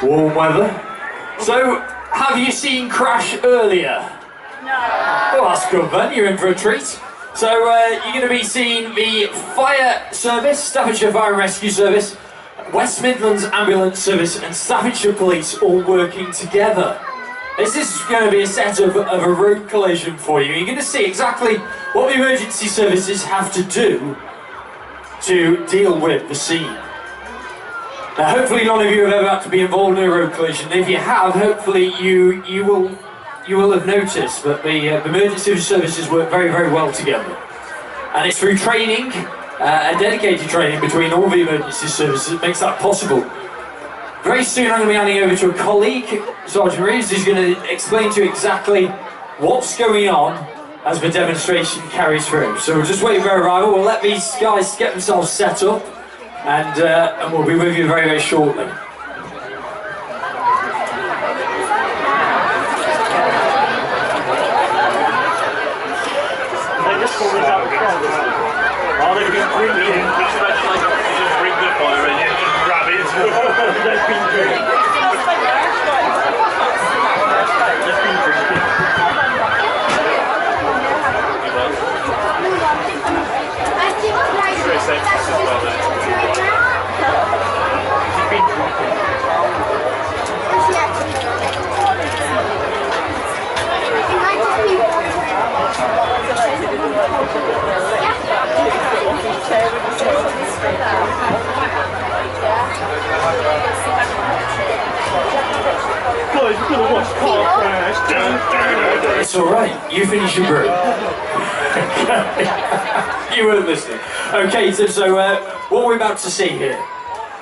Warm weather. So, have you seen Crash earlier? No. Well, that's good then, you're in for a treat. So, you're going to be seeing the Fire Service, Staffordshire Fire and Rescue Service, West Midlands Ambulance Service and Staffordshire Police all working together. This is going to be a setup of a road collision for you. You're going to see exactly what the emergency services have to do to deal with the scene. Now, hopefully none of you have ever had to be involved in a road collision. If you have, hopefully you will have noticed that the emergency services work very, very well together. And it's through training, a dedicated training between all the emergency services that makes that possible. Very soon I'm going to be handing over to a colleague, Sergeant Reeves, who's going to explain to you exactly what's going on as the demonstration carries through. So we'll just wait for arrival. We'll let these guys get themselves set up, and we'll be with you very, very shortly. It's alright, you finish your brew. You weren't listening. Okay, so what we're about to see here.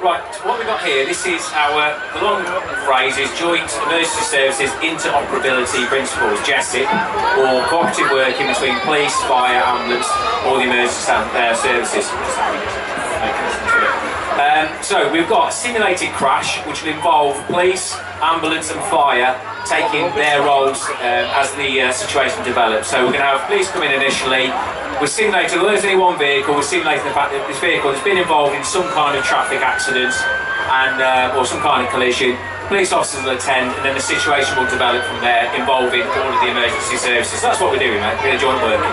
Right, what we've got here, this is our, the long phrase is Joint Emergency Services Interoperability Principles, JESIP, or cooperative working between police, fire, ambulance, or the emergency services. So we've got a simulated crash which will involve police, ambulance and fire taking their roles as the situation develops. So we're going to have police come in initially. We're simulating, although there's only one vehicle, we're simulating the fact that this vehicle has been involved in some kind of traffic accident and or some kind of collision. Police officers will attend, and then the situation will develop from there, involving all of the emergency services. So that's what we're doing, mate. We're joint working.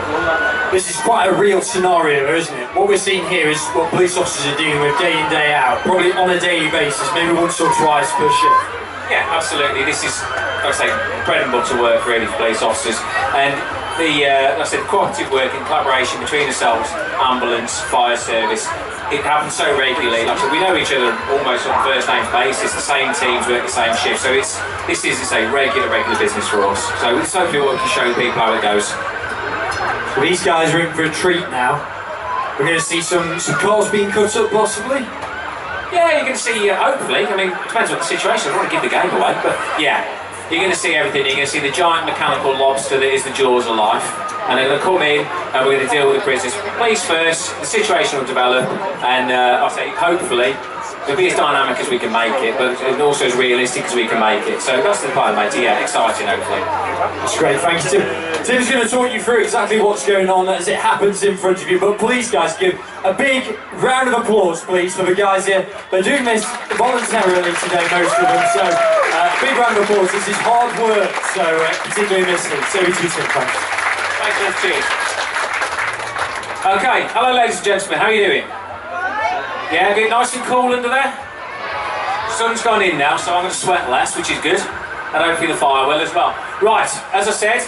This is quite a real scenario, isn't it? What we're seeing here is what police officers are dealing with day in, day out, probably on a daily basis, maybe once or twice per shift. Yeah, absolutely. This is, like I say, bread and butter work really for police officers. And the, like I said, cooperative work and collaboration between ourselves, ambulance, fire service, it happens so regularly. Like I said, we know each other almost on a first name basis. The same teams work the same shift, so this is a regular business for us. So it's hopefully what we can show people how it goes. So these guys are in for a treat now. We're going to see some cars being cut up, possibly. Yeah, you're going to see, hopefully, I mean, it depends what the situation is. I don't want to give the game away, but yeah, you're going to see everything. You're going to see the giant mechanical lobster that is the jaws of life, and they're going to come in and we're going to deal with the prisoners. Police first, the situation will develop, and I'll say, hopefully, it'll be as dynamic as we can make it, but also as realistic as we can make it. So that's the plan, mate. Yeah, exciting, hopefully. That's great, thank you, Tim. Tim's going to talk you through exactly what's going on as it happens in front of you, but please, guys, give a big round of applause, please, for the guys here. They're doing this voluntarily today, most of them, so big round of applause. This is hard work, so particularly in this thing. So we do Tim, thanks. Thanks, Les. Cheers. Okay, hello, ladies and gentlemen. How are you doing? Yeah, get nice and cool under there. Sun's gone in now, so I'm going to sweat less, which is good. And hopefully the fire will as well. Right, as I said,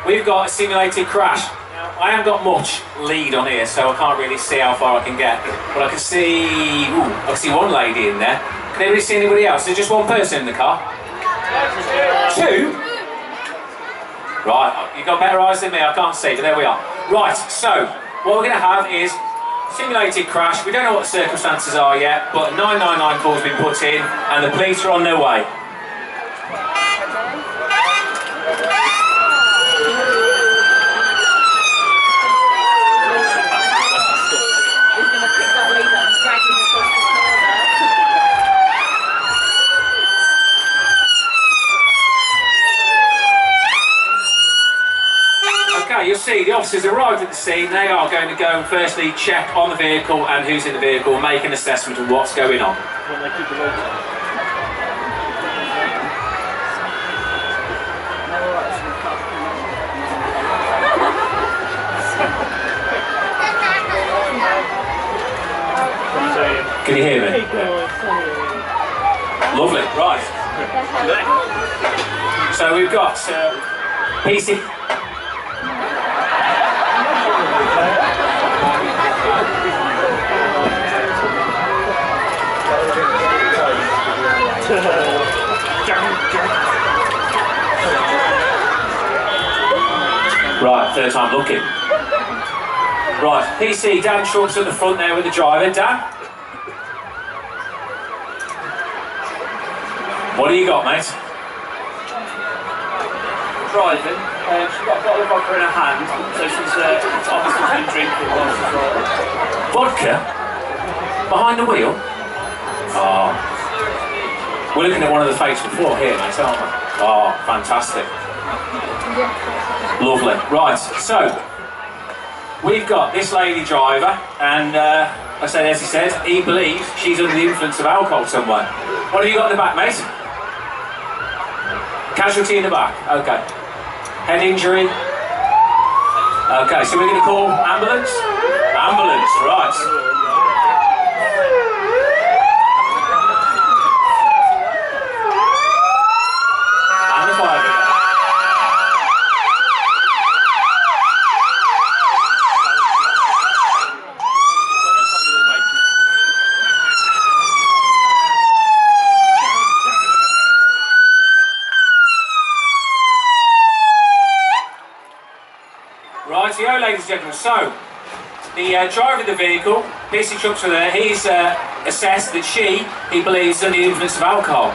we've got a simulated crash. Now, I haven't got much lead on here, so I can't really see how far I can get. But I can see, I can see one lady in there. Can anybody see anybody else? Is there just one person in the car? Two? Right, you've got better eyes than me, I can't see, but there we are. Right, so, what we're going to have is simulated crash. We don't know what the circumstances are yet, but a 999 call's been put in and the police are on their way. You'll see the officers arrived at the scene. They are going to go and firstly check on the vehicle and who's in the vehicle, make an assessment of what's going on. Lovely, right. So we've got PC. Right, third time lucky. Right, PC, Dan Trump's at the front there with the driver. Dan? What do you got, mate? Driving. She's got a bottle of vodka in her hand, so she's obviously been drinking once as well. Vodka? Behind the wheel? Oh. We're looking at one of the fates before here, mate, aren't we? Oh, fantastic. Lovely. Right, so we've got this lady driver, and I said, as he said, he believes she's under the influence of alcohol somewhere. What have you got in the back, mate? Casualty in the back. Okay. Head injury. Okay, so we're going to call ambulance. Ambulance, right. And the fire brigade. Rightio, ladies and gentlemen, so the driver of the vehicle, PC Trucks are there, he's assessed that he believes is under the influence of alcohol.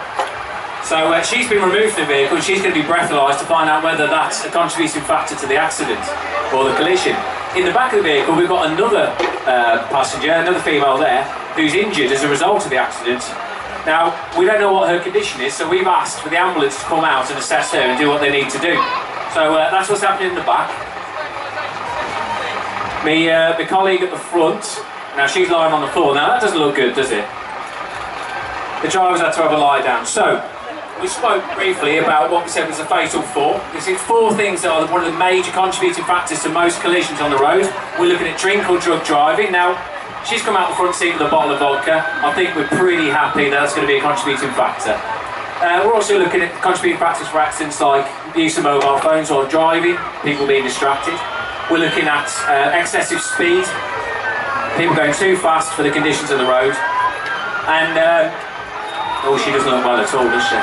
So she's been removed from the vehicle and she's going to be breathalyzed to find out whether that's a contributing factor to the accident or the collision. In the back of the vehicle we've got another passenger, another female there, who's injured as a result of the accident. Now, we don't know what her condition is, so we've asked for the ambulance to come out and assess her and do what they need to do. So that's what's happening in the back. My colleague at the front, now she's lying on the floor. Now that doesn't look good, does it? The driver's had to have a lie down. So, we spoke briefly about what we said was a fatal fall. It's four things that are one of the major contributing factors to most collisions on the road. We're looking at drink or drug driving. Now, she's come out the front seat with a bottle of vodka. I think we're pretty happy that that's going to be a contributing factor. We're also looking at contributing factors for accidents like the use of mobile phones or driving, people being distracted. We're looking at excessive speed, people going too fast for the conditions of the road, and oh, she doesn't look well at all, does she?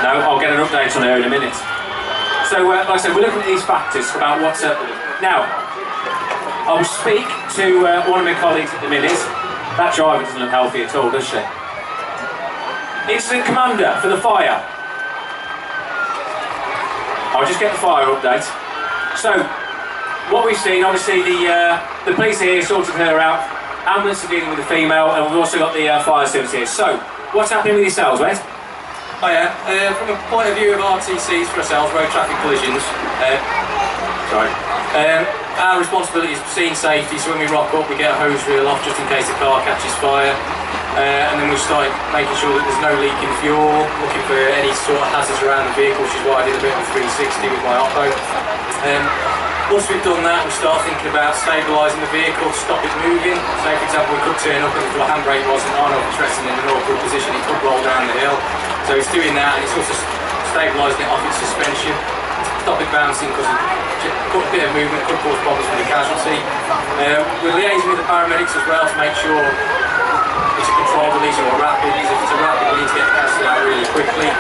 No, I'll get an update on her in a minute. So, like I said, we're looking at these factors about what's up. Now, I will speak to one of my colleagues at the minute. That driver doesn't look healthy at all, does she? Incident commander for the fire. I'll just get the fire update. So, what we've seen, obviously the police here sorted her out, ambulance are dealing with the female, and we've also got the fire service here. So, what's happening with yourselves, mate? Hiya. From a point of view of RTCs for ourselves, road traffic collisions, our responsibility is scene safety, so when we rock up we get a hose reel off just in case the car catches fire. And then we started making sure that there's no leak in fuel, looking for any sort of hazards around the vehicle, which is why I did a bit of a 360 with my Oppo. Once we've done that, we start thinking about stabilising the vehicle to stop it moving. Say for example we could turn up and if the handbrake wasn't on or if it's resting in an awkward position, it could roll down the hill. So it's doing that and it's also stabilising it off its suspension, stop it bouncing because a bit of movement could cause problems with the casualty. We're liaising with the paramedics as well to make sure it's a controlled release or a rapid release. If it's a rapid, we need to get the casualty out really quickly.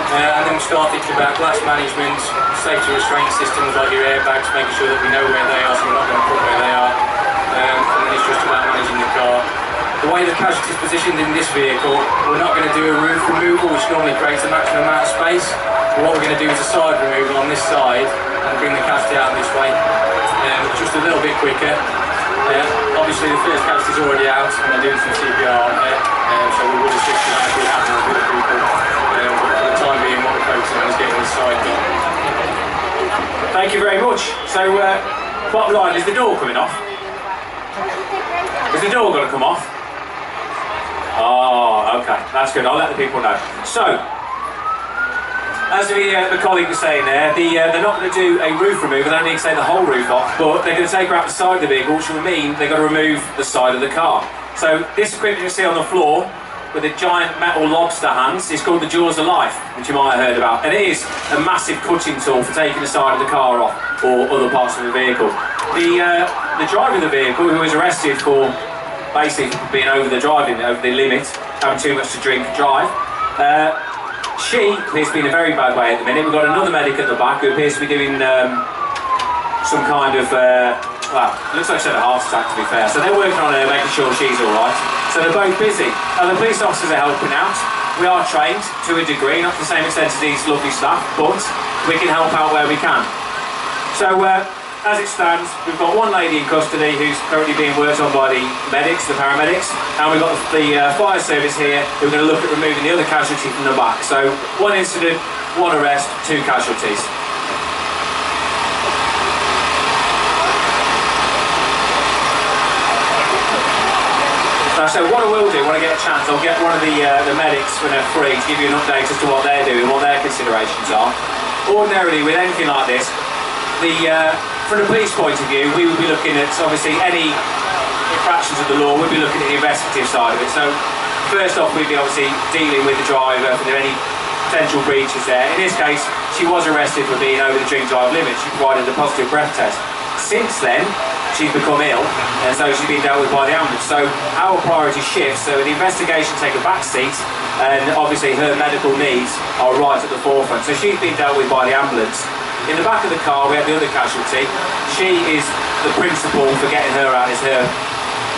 And then we start thinking about glass management, safety restraint systems like your airbags, making sure that we know where they are so we're not going to put where they are. And then it's just about managing the car. The way the casualty is positioned in this vehicle, we're not going to do a roof removal, which normally creates a maximum amount of space. But what we're going to do is a side removal on this side and bring the casualty out this way. Just a little bit quicker. Obviously the first casualty is already out and they're doing some CPR on it, so we would assist in that if we happen with other people. But for the time being, what we're focusing on is getting this side done. Thank you very much. So, bottom line, is the door coming off? Is the door going to come off? Oh, okay, that's good. I'll let the people know. So, as the colleague was saying there, they're not going to do a roof removal, they don't need to take the whole roof off, but they're going to take her out the side of the vehicle, which will mean they've got to remove the side of the car. So this equipment you see on the floor with the giant metal lobster hands. It's called the Jaws of Life, which you might have heard about. And it is a massive cutting tool for taking the side of the car off or other parts of the vehicle. The driver of the vehicle, who was arrested for basically being over the limit, having too much to drink and drive, she appears to be in a very bad way at the minute. We've got another medic at the back who appears to be doing some kind of, well, looks like she's had a heart attack, to be fair. So they're working on her, making sure she's alright. So they're both busy. And the police officers are helping out. We are trained to a degree, not to the same extent as these lovely staff, but we can help out where we can. So as it stands, we've got one lady in custody who's currently being worked on by the medics, the paramedics, and we've got the fire service here who are going to look at removing the other casualty from the back. So one incident, one arrest, 2 casualties. So what I will do, when I get a chance, I'll get one of the medics when they're free to give you an update as to what they're doing, what their considerations are. Ordinarily, with anything like this, from the police point of view, we would be looking at, obviously, any infractions of the law, we'd be looking at the investigative side of it. So first off, we'd be obviously dealing with the driver, if there are any potential breaches there. In this case, she was arrested for being over the drink drive limit. She provided a positive breath test. Since then, she's become ill, and so she's been dealt with by the ambulance. So our priority shifts, so the investigation take a back seat, and obviously her medical needs are right at the forefront. So she's been dealt with by the ambulance. In the back of the car, we have the other casualty. She is the principal for getting her out. Is her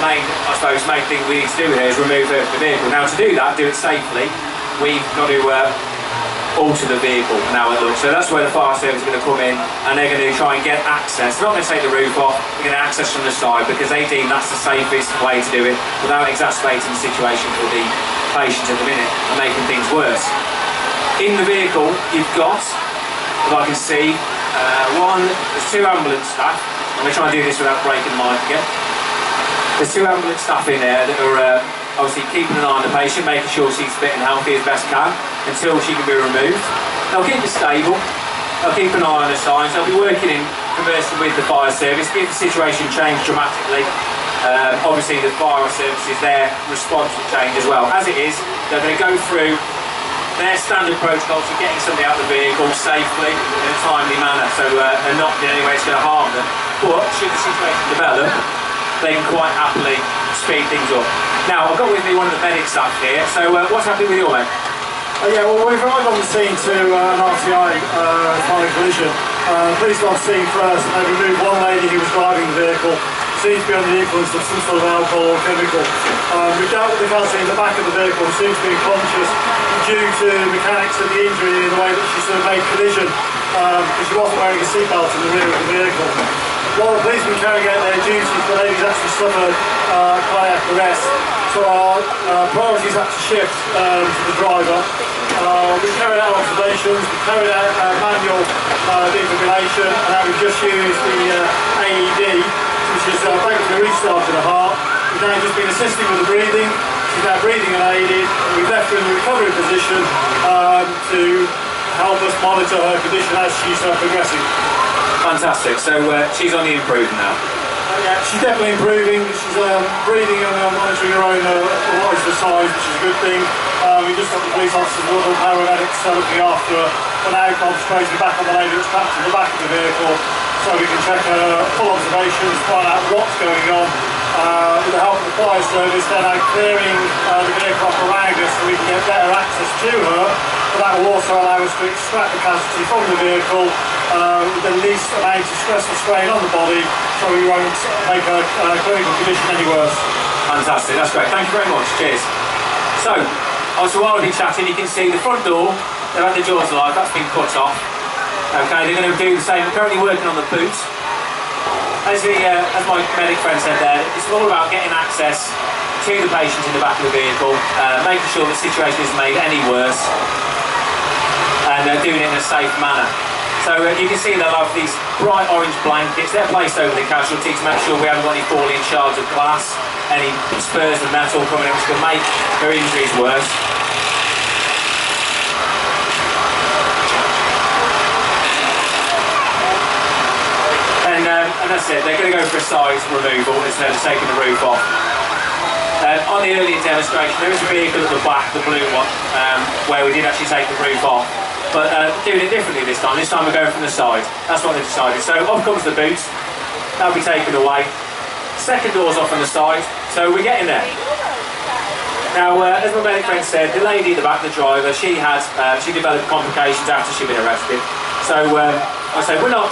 main, I suppose, main thing we need to do with her is remove her from the vehicle. Now to do that, do it safely, we've got to alter the vehicle and how it looks. So that's where the fire service is going to come in, and they're going to try and get access. They're not going to take the roof off, they're going to access from the side because they deem that's the safest way to do it without exacerbating the situation for the patient at the minute and making things worse. In the vehicle, you've got, if I can see, there's 2 ambulance staff. I'm going to try and do this without breaking the mic again. There's 2 ambulance staff in there that are obviously keeping an eye on the patient, making sure she's fit and healthy as best can until she can be removed. They'll keep her stable, they'll keep an eye on her signs, they'll be working in conversing with the fire service. If the situation changed dramatically, obviously the fire service is their response will change as well. As it is, they're going to go through their standard protocols for getting somebody out of the vehicle safely in a timely manner, so and not in any way it's going to harm them. But should the situation develop, they can quite happily speed things up. Now, I've got with me one of the medic staff here, so what's happening with your mate? Yeah, well, we've arrived on the scene to an RTI violent collision. Police got on scene first, and they removed one lady who was driving the vehicle. Seems to be under the influence of some sort of alcohol or chemical. We dealt with the casualty in the back of the vehicle, who seems to be unconscious due to the mechanics of the injury in the way that she sort of made collision because she wasn't wearing a seatbelt in the rear of the vehicle. While the policemen carrying out their duties, the lady's actually suffered cardiac arrest. So our priorities had to shift to the driver. We carried out observations, we carried out manual defibrillation, and now we've just used the AED, which is basically restarting the heart. We've now just been assisting with the breathing. She's now breathing unaided. We've left her in the recovery position to help us monitor her condition as she's progressing. Fantastic, so she's on the improvement now. Yeah, she's definitely improving. She's breathing and monitoring her own vital signs, which is a good thing. We just got the police officers and other paramedics looking after her. We're now concentrating back on the lady that's trapped in the back of the vehicle so we can check her full observations, find out what's going on. With the help of the fire service, they're now clearing the vehicle off around us so we can get better access to her. But that will also allow us to extract the casualty from the vehicle with the least amount of stress and strain on the body, so we won't make her clinical condition any worse. Fantastic, that's great. Thank you very much. Cheers. So, while we've been chatting, you can see the front door, they've had the Jaws of Life, that's been cut off. Okay, they're going to do the same. We're currently working on the boot. As my medic friend said there, it's all about getting access to the patient in the back of the vehicle, making sure the situation isn't made any worse, and doing it in a safe manner. So you can see they'll have these bright orange blankets. They're placed over the casualty to make sure we haven't got any falling shards of glass, any spurs of metal coming in which can make their injuries worse. And that's it, they're going to go for a size removal instead of taking the roof off. On the earlier demonstration, there is a vehicle at the back, the blue one, where we did actually take the roof off. But doing it differently this time. This time we're going from the side. That's what they decided. So off comes the boot. That'll be taken away. Second door's off on the side. So we're getting there. Now, as my medic friend said, the lady at the back, the driver, she developed complications after she'd been arrested. So I say we're not.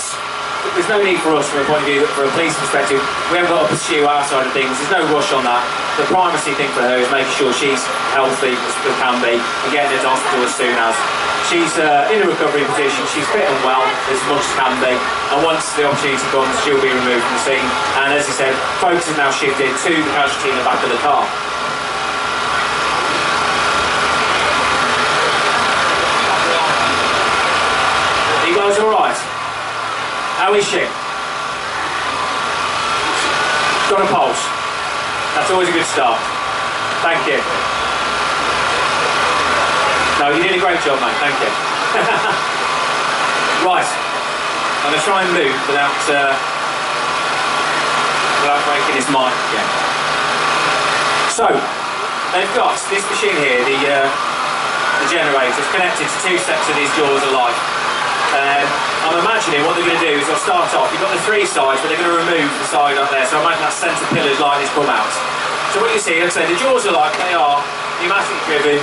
There's no need for us from a point of view, from a police perspective, we haven't got to pursue our side of things, there's no rush on that. The primacy thing for her is making sure she's healthy as can be and getting her to hospital as soon as. She's in a recovery position, she's fit and well as much as can be, and once the opportunity comes she'll be removed from the scene, and as he said, focus is now shifted to the casualty in the back of the car. Are you guys alright? How is she? Got a pulse. That's always a good start. Thank you. No, you did a great job, mate. Thank you. Right. I'm going to try and move without breaking his mic again. So, they've got this machine here, the generator, is connected to two sets of these jaws alike. I'm imagining what they're going to do is they'll start off, you've got the three sides, but they're going to remove the side up there, so I imagine that centre pillar's line has come out. So what you see, like I say, the jaws are like, they are pneumatic driven,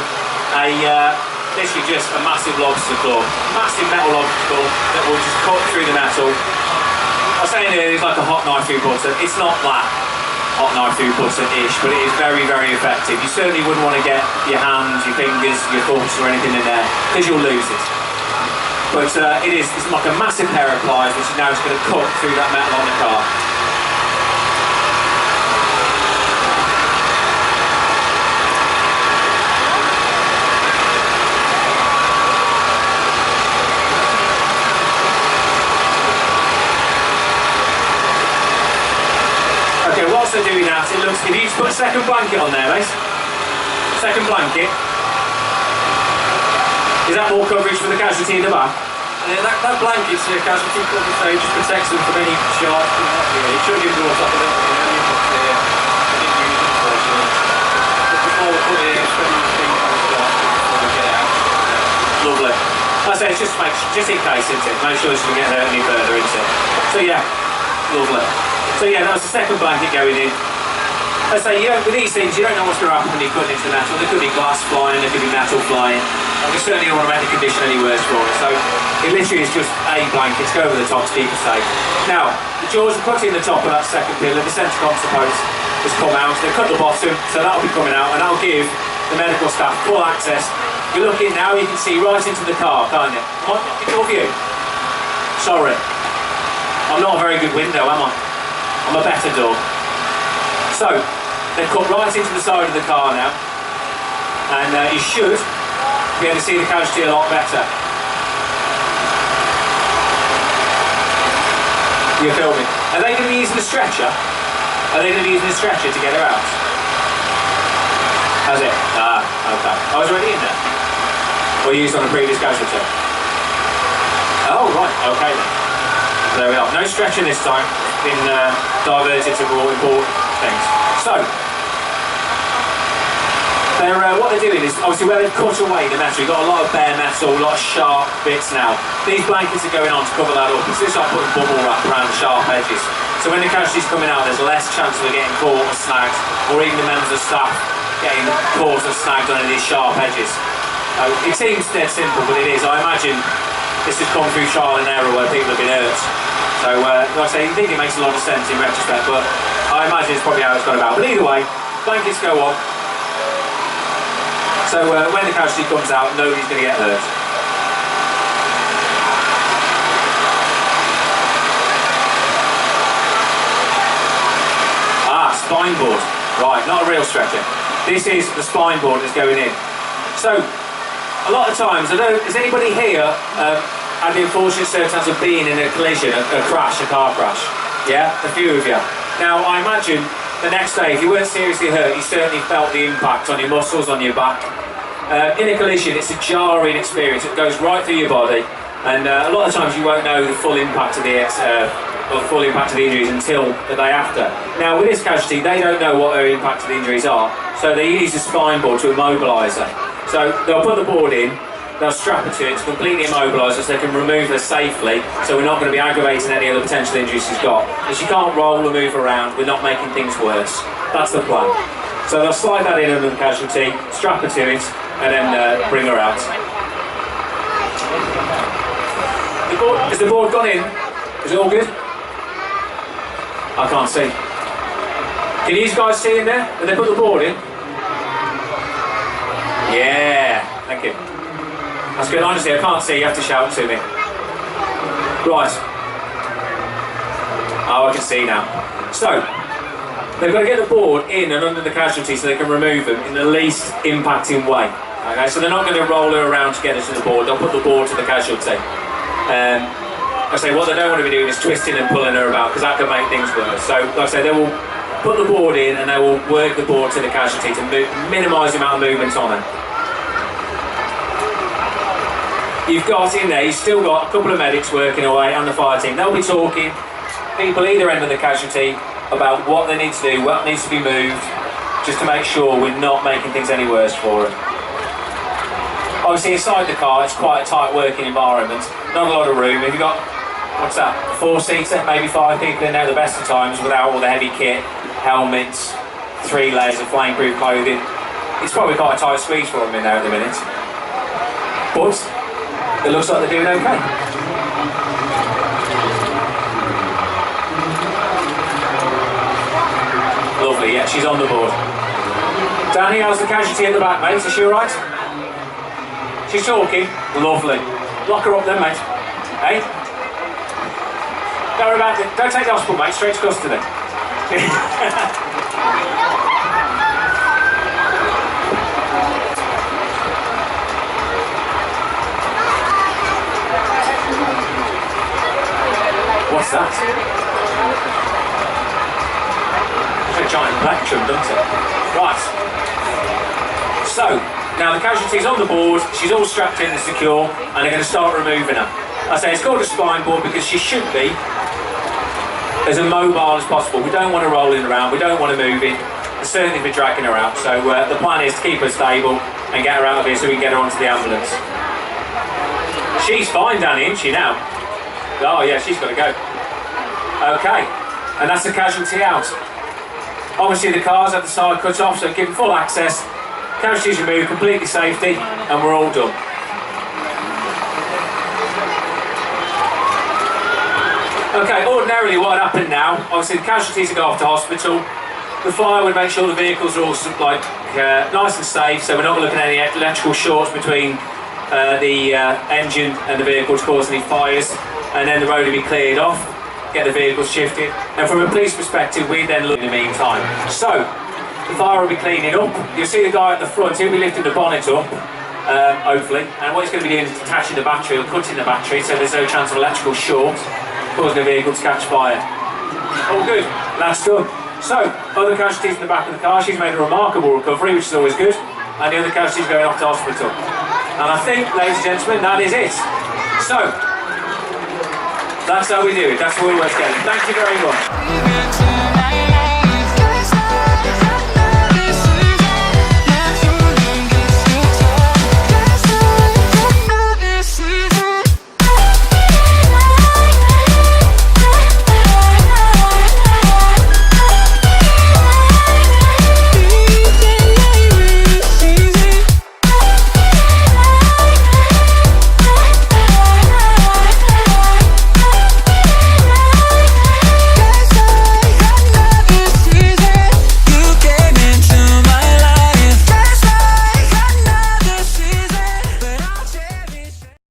literally just a massive lobster claw, massive metal lobster claw that will just cut through the metal. I was saying earlier, it's like a hot knife through butter. It's not that hot knife through butter-ish, but it is very, very effective. You certainly wouldn't want to get your hands, your fingers, your thumbs or anything in there, because you'll lose it. But it's like a massive pair of pliers which is now just going to cut through that metal on the car. Okay, whilst they're doing that, it looks, if you just put a second blanket on there, mate. Second blanket. Is that more coverage for the casualty in the back? That blanket's a casualty coverage, so it just protects them from any sharp. It should have been brought up a little bit earlier, but I didn't use it unfortunately. But before we put it in, it's pretty much before we get it out. Lovely. Like I say, it's just in case, isn't it? Make sure it doesn't get hurt any further, isn't it? So yeah, lovely. So yeah, that was the second blanket going in. I say, with these things, you don't know what's going to happen when you put it into the metal. There could be glass flying, there could be metal flying. And we certainly don't want to make the condition any worse for it. So it literally is just a blanket to go over the top to keep it safe. Now, the jaws are put in the top of that second pillar, the centre console has come out, they've cut the bottom, so that'll be coming out, and that'll give the medical staff full access. You're looking now, you can see right into the car, can't you? Come on, get your view. Sorry. I'm not a very good window, am I? I'm a better door. So, they've cut right into the side of the car now, and you should be able to see the casualty a lot better. You're filming. Are they going to be using a stretcher? Are they going to be using a stretcher to get her out? Has it? Ah, okay. I was already in there. Or used on a previous casualty? Oh, right, okay then. There we are. No stretcher this time. Been diverted to more important things. So, what they're doing is, obviously where they've cut away the metal, you've got a lot of bare metal, a lot of sharp bits now. These blankets are going on to cover that up. It's just like putting bubble wrap around the sharp edges. So when the casualty's coming out, there's less chance of getting caught or snagged, or even the members of staff getting caught or snagged on these sharp edges. It seems dead simple, but it is. I imagine this has come through trial and error where people have been hurt. So, like I say, you think it makes a lot of sense in retrospect, but I imagine it's probably how it's gone about. But either way, blankets go on. So when the casualty comes out, nobody's going to get hurt. Spine board. Right, not a real stretcher. This is the spine board that's going in. So, a lot of times, I don't know, has anybody here had the unfortunate circumstance of being in a collision, a crash, a car crash? Yeah, a few of you. Now, I imagine the next day, if you weren't seriously hurt, you certainly felt the impact on your muscles, on your back. In a collision, it's a jarring experience. It goes right through your body, and a lot of times you won't know the full impact of the of the full impact of the injuries until the day after. Now with this casualty, they don't know what their impact of the injuries are, so they use a spine board to immobilise her. So they'll put the board in, they'll strap her to it to completely immobilise her so they can remove her safely, so we're not going to be aggravating any other potential injuries she's got. If she can't roll or move around, we're not making things worse. That's the plan. So they'll slide that in under the casualty, strap her to it, and then bring her out. Has the board gone in? Is it all good? I can't see. Can you guys see in there? Did they put the board in? Yeah, thank you. That's good. Honestly, I can't see. You have to shout to me. Right. Oh, I can see now. So, they've got to get the board in and under the casualty so they can remove them in the least impacting way. Okay, so they're not going to roll her around to get her to the board. They'll put the board to the casualty. I say what they don't want to be doing is twisting and pulling her about, because that could make things worse. So, like I say, they will put the board in and they will work the board to the casualty to minimise the amount of movement on her. You've got in there, you've still got a couple of medics working away and the fire team. They'll be talking, people either end of the casualty, about what they need to do, what needs to be moved, just to make sure we're not making things any worse for her. Obviously inside the car, it's quite a tight working environment, not a lot of room. If you've got, what's that, 4-seater, maybe 5 people in there at the best of times without all the heavy kit, helmets, 3 layers of flameproof clothing, it's probably quite a tight squeeze for them in there at the minute. But it looks like they're doing okay. Lovely, yeah, she's on the board. Danny, how's the casualty at the back, mate? Is she alright? She's talking. Lovely. Lock her up then, mate. Hey? Don't worry about it. Don't take the hospital, mate. Straight to custody. What's that? It's a giant plectrum, doesn't it? Right. So, now the casualty's on the board, she's all strapped in and secure, and they're going to start removing her. I say it's called a spine board because she should be as immobile as possible. We don't want her rolling around, we don't want her moving, and certainly be dragging her out. So the plan is to keep her stable and get her out of here so we can get her onto the ambulance. She's fine, Danny, isn't she now? Oh yeah, she's got to go. Okay, and that's the casualty out. Obviously the car's at the side cut off, so give full access. Casualties removed, completely safety, and we're all done. Okay, ordinarily what happened now, obviously the casualties are go off to hospital. The fire would make sure the vehicles are all nice and safe, so we're not looking at any electrical shorts between the engine and the vehicle to cause any fires, and then the road will be cleared off, get the vehicles shifted, and from a police perspective we then look in the meantime. So, the fire will be cleaning up. You'll see the guy at the front, he'll be lifting the bonnet up, hopefully, and what he's going to be doing is detaching the battery or cutting the battery so there's no chance of electrical short causing the vehicle to catch fire. All good, that's done. So, other casualties in the back of the car, she's made a remarkable recovery, which is always good, and the other casualties going off to hospital. And I think, ladies and gentlemen, that is it. So, that's how we do it, that's what we work together. Thank you very much.